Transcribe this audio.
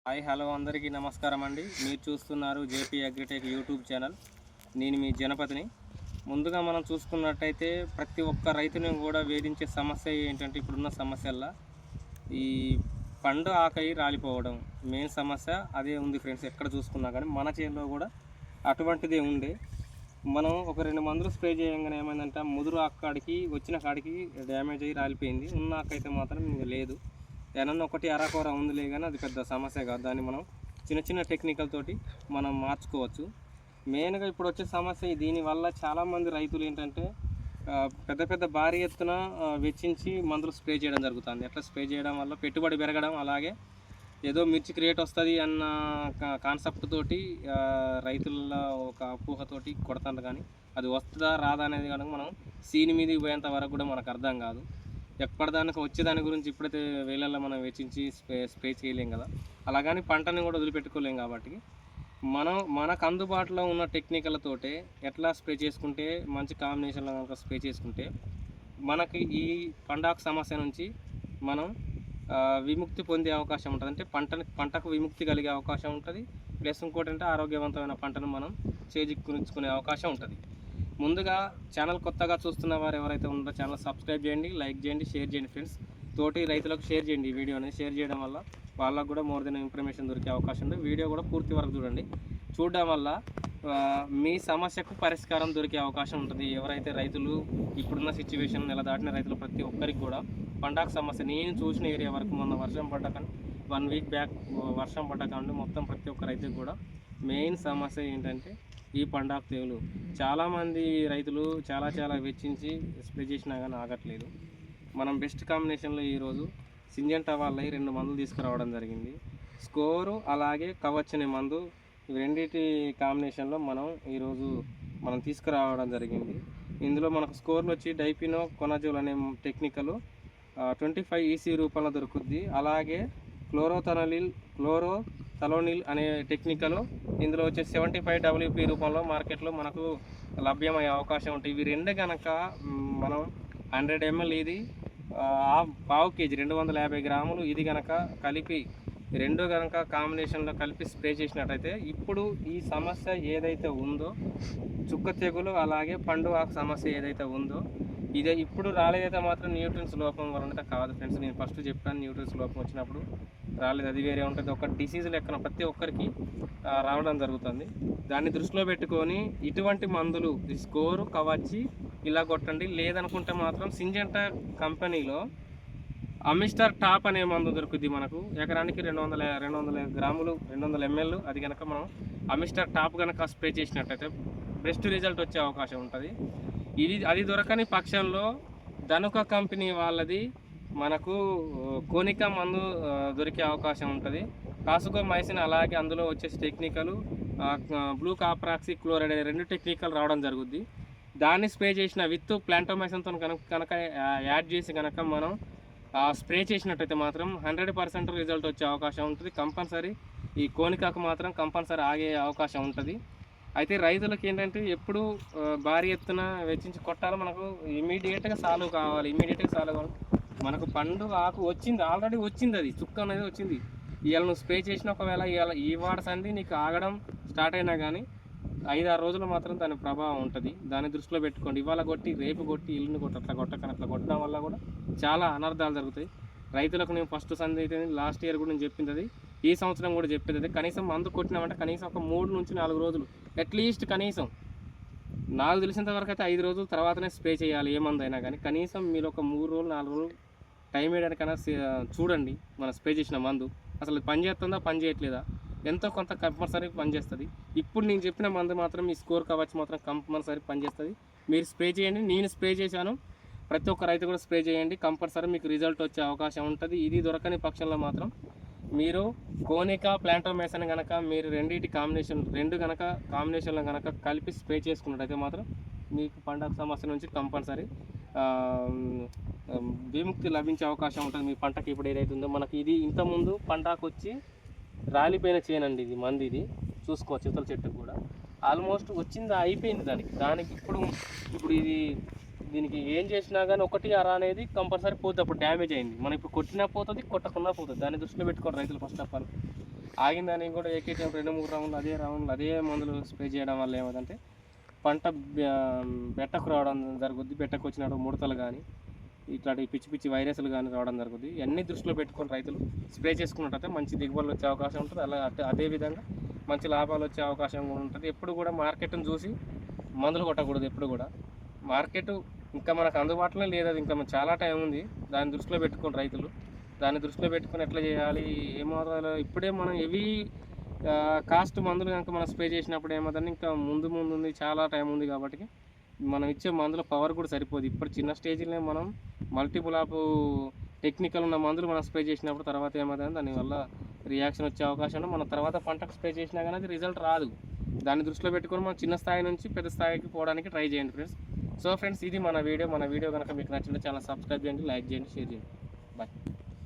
Hi hello అందరికీ నమస్కారం అండి. మీరు చూస్తున్నారు జేపీ అగ్రిటెక్ యూట్యూబ్ ఛానల్. నేను మీ జనపతిని. ముందుగా మనం చూసుకున్నట్టయితే ప్రతి ఒక్క రైతుని కూడా వేధించే సమస్య ఏంటంటే ఇప్పుడున్న సమస్యల్లో ఈ పండు ఆకై రాలిపోవడం మెయిన్ సమస్య అదే ఉంది ఫ్రెండ్స్. ఎక్కడ చూసుకున్నా కానీ మన చేనులో కూడా అటువంటిదే ఉండే. మనం ఒక 2 మందులు స్ప్రే చేయగానే ఏమైందంటే ముదురు ఆకాడికి వచ్చిన కాడికి డ్యామేజ్ అయ్యి రాలిపోయింది. ఉన్న ఆకైతే మాత్రం ఇంకా లేదు. ఏమన్నా ఒకటి అరాకొర ఉందిలే కానీ అది పెద్ద సమస్య కాదు. దాన్ని మనం చిన్న చిన్న టెక్నికల్ తోటి మనం మార్చుకోవచ్చు. మెయిన్గా ఇప్పుడు వచ్చే సమస్య దీనివల్ల చాలామంది రైతులు ఏంటంటే పెద్ద పెద్ద భారీ ఎత్తున వెచ్చించి మందులు స్ప్రే చేయడం జరుగుతుంది. అట్లా స్ప్రే చేయడం వల్ల పెట్టుబడి పెరగడం, అలాగే ఏదో మిర్చికి రేట్ వస్తుంది అన్న కాన్సెప్ట్ తోటి రైతుల ఒక అపోహతోటి కొడతారు. కానీ అది వస్తుందా రాదా అనేది కనుక మనం సీని మీదకి పోయేంత వరకు కూడా మనకు అర్థం కాదు. ఎప్పటిదానికి వచ్చేదాని గురించి ఇప్పుడైతే వేలల్లో మనం వెచ్చించి స్ప్రే చేయలేం కదా. అలాగని పంటని కూడా వదిలిపెట్టుకోలేం. కాబట్టి మనకు అందుబాటులో ఉన్న టెక్నికలతోటే ఎట్లా స్ప్రే చేసుకుంటే మంచి కాంబినేషన్లో కనుక స్ప్రే చేసుకుంటే మనకి ఈ పండాకు సమస్య నుంచి మనం విముక్తి పొందే అవకాశం ఉంటుంది. అంటే పంటకు విముక్తి కలిగే అవకాశం ఉంటుంది. ప్లస్ ఇంకోటి అంటే ఆరోగ్యవంతమైన పంటను మనం చేజిక్కించుకునే అవకాశం ఉంటుంది. ముందుగా ఛానల్ కొత్తగా చూస్తున్న వారు ఎవరైతే ఉన్నారో ఛానల్ సబ్స్క్రైబ్ చేయండి, లైక్ చేయండి, షేర్ చేయండి ఫ్రెండ్స్. తోటి రైతులకు షేర్ చేయండి. ఈ వీడియో అనేది షేర్ చేయడం వల్ల వాళ్ళకు కూడా మోర్ దెన్ ఇన్ఫర్మేషన్ దొరికే అవకాశం ఉంది. వీడియో కూడా పూర్తి వరకు చూడండి. చూడడం వల్ల మీ సమస్యకు పరిష్కారం దొరికే అవకాశం ఉంటుంది. ఎవరైతే రైతులు ఇప్పుడున్న సిచ్యువేషన్ నెల దాటిన రైతులు ప్రతి ఒక్కరికి కూడా పండాకు సమస్య నేను చూసిన ఏరియా వరకు మొన్న వర్షం పడ్డాక 1 వీక్ బ్యాక్ వర్షం పడ్డాకంటే మొత్తం ప్రతి ఒక్క రైతుకు కూడా మెయిన్ సమస్య ఏంటంటే ఈ పండాకు తెగులు. చాలామంది రైతులు చాలా వెచ్చించి స్ప్రే చేసినా కానీ ఆగట్లేదు. మనం బెస్ట్ కాంబినేషన్లో ఈరోజు సింజంటా వాళ్ళవి 2 మందులు తీసుకురావడం జరిగింది. స్కోరు అలాగే కవచ్ అనే మందు, ఇవి రెండింటి కాంబినేషన్లో ఈరోజు మనం తీసుకురావడం జరిగింది. ఇందులో మనకు స్కోర్లు వచ్చి డైపినో కొనజోల్ అనే టెక్నికల్ 25 ఈసీ రూపంలో దొరుకుద్ది. అలాగే క్లోరోథలోనిల్ అనే టెక్నికల్ ఇందులో వచ్చే 75 WP రూపంలో మార్కెట్లో మనకు లభ్యమయ్యే అవకాశం ఉంటుంది. ఇవి రెండు కనుక మనం 100 ml ఇది పావు కేజీ 250 గ్రాములు ఇది కనుక కలిపి రెండు కనుక కాంబినేషన్లో కలిపి స్ప్రే చేసినట్టయితే ఇప్పుడు ఈ సమస్య ఏదైతే ఉందో చుక్క తెగులు అలాగే పండు ఆకు సమస్య ఏదైతే ఉందో ఇదే ఇప్పుడు రాలేదైతే మాత్రం న్యూట్రియన్స్ లోపం వలన కాదు ఫ్రెండ్స్. నేను ఫస్ట్ చెప్పాను న్యూట్రియన్స్ లోపం వచ్చినప్పుడు రాలేదు, అది వేరే ఉంటుంది. ఒక డిసీజ్ లెక్కన ప్రతి ఒక్కరికి రావడం జరుగుతుంది. దాన్ని దృష్టిలో పెట్టుకొని ఇటువంటి మందులు స్కోరు కవచ్చి ఇలా కొట్టండి. లేదనుకుంటే మాత్రం సింజంటా కంపెనీలో అమిస్టర్ టాప్ అనే మందు దొరుకుద్ది. మనకు ఎకరానికి 200 గ్రాములు 200 ml అది కనుక మనం అమిస్టర్ టాప్ కనుక స్ప్రే చేసినట్టయితే బెస్ట్ రిజల్ట్ వచ్చే అవకాశం ఉంటుంది. అది దొరకని పక్షంలో ధనుక కంపెనీ వాళ్ళది మనకు కోనికా మందు దొరికే అవకాశం ఉంటుంది. కాసుకోమైసిన్ అలాగే అందులో వచ్చేసి టెక్నికల్ బ్లూ కాప్రాక్సీ క్లోరైడ్ అనే 2 టెక్నికల్ రావడం జరుగుద్ది. దాన్ని స్ప్రే చేసిన విత్ ప్లాంటోమైసిన్తో కనుక యాడ్ చేసి కనుక మనం స్ప్రే చేసినట్టయితే మాత్రం 100% రిజల్ట్ వచ్చే అవకాశం ఉంటుంది. కంపల్సరీ ఈ కోనికాకు మాత్రం కంపల్సరీ ఆగే అవకాశం ఉంటుంది. అయితే రైతులకు ఏంటంటే ఎప్పుడు భారీ ఎత్తున వెచ్చించి కొట్టాలి, మనకు ఇమీడియట్గా సాల్వ్ కావాలి. మనకు పండు ఆకు వచ్చింది, ఆల్రెడీ వచ్చింది, అది చుక్క అనేది వచ్చింది. ఇవాళ నువ్వు స్ప్రే చేసిన ఒకవేళ ఈ వాడసంది నీకు ఆగడం స్టార్ట్ అయినా కానీ 5-6 రోజులు మాత్రం దాని ప్రభావం ఉంటుంది. దాన్ని దృష్టిలో పెట్టుకోండి. ఇవాళ కొట్టి రేపు కొట్టి ఇల్లుని కొట్టి అట్లా కొట్టడం వల్ల కూడా చాలా అనర్థాలు జరుగుతాయి. రైతులకు నేను ఫస్ట్ సంది అయితే లాస్ట్ ఇయర్ కూడా నేను చెప్పింది అది, ఈ సంవత్సరం కూడా చెప్పేది అది. కనీసం మందు కొట్టినామంటే కనీసం ఒక 3 నుంచి 4 రోజులు అట్లీస్ట్ కనీసం నాకు తెలిసినంత వరకు అయితే 5 రోజుల తర్వాతనే స్ప్రే చేయాలి ఏ మందు అయినా కానీ. కనీసం మీరు ఒక 3 రోజులు 4 రోజులు టైం వేయడానికైనా చూడండి మనం స్ప్రే చేసిన మందు అసలు పని చేస్తుందా పని చేయట్లేదా, ఎంతో కొంత కంపల్సరీ పనిచేస్తుంది. ఇప్పుడు నేను చెప్పిన మందు మాత్రం ఈ స్కోర్ కవచ్ మాత్రం కంపల్సరీ పనిచేస్తుంది. మీరు స్ప్రే చేయండి, నేను స్ప్రే చేశాను, ప్రతి ఒక్క రైతు కూడా స్ప్రే చేయండి. కంపల్సరీ మీకు రిజల్ట్ వచ్చే అవకాశం ఉంటుంది. ఇది దొరకని పక్షంలో మాత్రం మీరు కోనికా ప్లాంటోమైసిన్ కనుక మీరు రెండు కనుక కాంబినేషన్లో కనుక కలిపి స్ప్రే చేసుకున్నట్టయితే మాత్రం మీకు పండాకు సమస్య నుంచి కంపల్సరీ విముక్తి లభించే అవకాశం ఉంటుంది. మీ పంటకి ఇప్పుడు ఏదైతే ఉందో మనకి ఇది ఇంతకుముందు పంటాకు వచ్చి రాలిపోయిన చేనండి ఇది మంది, ఇది చూసుకోవచ్చు. ఇతల చెట్టుకు కూడా ఆల్మోస్ట్ వచ్చింది, అయిపోయింది దానికి ఇప్పుడు ఇది దీనికి ఏం చేసినా కానీ 1 అర అనేది కంపల్సరీ పోతుంది. అప్పుడు డ్యామేజ్ అయింది. మనం ఇప్పుడు కొట్టినా పోతుంది, కొట్టకుండా పోతుంది. దాన్ని దృష్టిలో పెట్టుకోండి రైతులు ఫస్ట్ ఆఫ్ ఆల్. ఆగిందానికి కూడా ఏకైతే 2-3 రౌండ్లు అదే మందులు స్ప్రే చేయడం వల్ల ఏమవుతుందంటే పంట బెట్టకు రావడం జరుగుద్ది. బెట్టకు వచ్చినప్పుడు ముడతలు కానీ ఇట్లాంటి పిచ్చి వైరస్లు కానీ రావడం జరుగుద్ది. ఇవన్నీ దృష్టిలో పెట్టుకొని రైతులు స్ప్రే చేసుకున్నట్టయితే మంచి దిగుబడులు వచ్చే అవకాశం ఉంటుంది. అలా అదేవిధంగా మంచి లాభాలు వచ్చే అవకాశం కూడా ఉంటుంది. ఎప్పుడు కూడా మార్కెట్ని చూసి మందులు కొట్టకూడదు. ఎప్పుడు కూడా మార్కెట్ ఇంకా మనకు అందుబాటులో లేదు, అది ఇంకా చాలా టైం ఉంది. దాన్ని దృష్టిలో పెట్టుకొని రైతులు దృష్టిలో పెట్టుకొని ఎట్లా చేయాలి, ఏమవుతుందో ఇప్పుడే మనం హెవీ కాస్ట్ మందులు కనుక మనం స్ప్రే చేసినప్పుడు ఏమవుతుంది, ఇంకా ముందు ఉంది, చాలా టైం ఉంది. కాబట్టి మనం ఇచ్చే మందుల పవర్ కూడా సరిపోదు. ఇప్పుడు చిన్న స్టేజ్లోనే మనం మల్టిపుల్ ఆఫ్ టెక్నికల్ ఉన్న మందులు మనం స్ప్రే చేసినప్పుడు తర్వాత ఏమవుతుంది, దానివల్ల రియాక్షన్ వచ్చే అవకాశం ఉంది. మనం తర్వాత పంటకు స్ప్రే చేసినా కానీ అది రిజల్ట్ రాదు. దాన్ని దృష్టిలో పెట్టుకొని మనం చిన్న స్థాయి నుంచి పెద్ద స్థాయికి పోవడానికి ట్రై చేయండి ఫ్రెండ్స్. సో ఫ్రెండ్స్, ఇది మన వీడియో కనుక మీకు నచ్చింటే ఛానల్ సబ్స్క్రైబ్ చేయండి, లైక్ చేయండి, షేర్ చేయండి. బాయ్.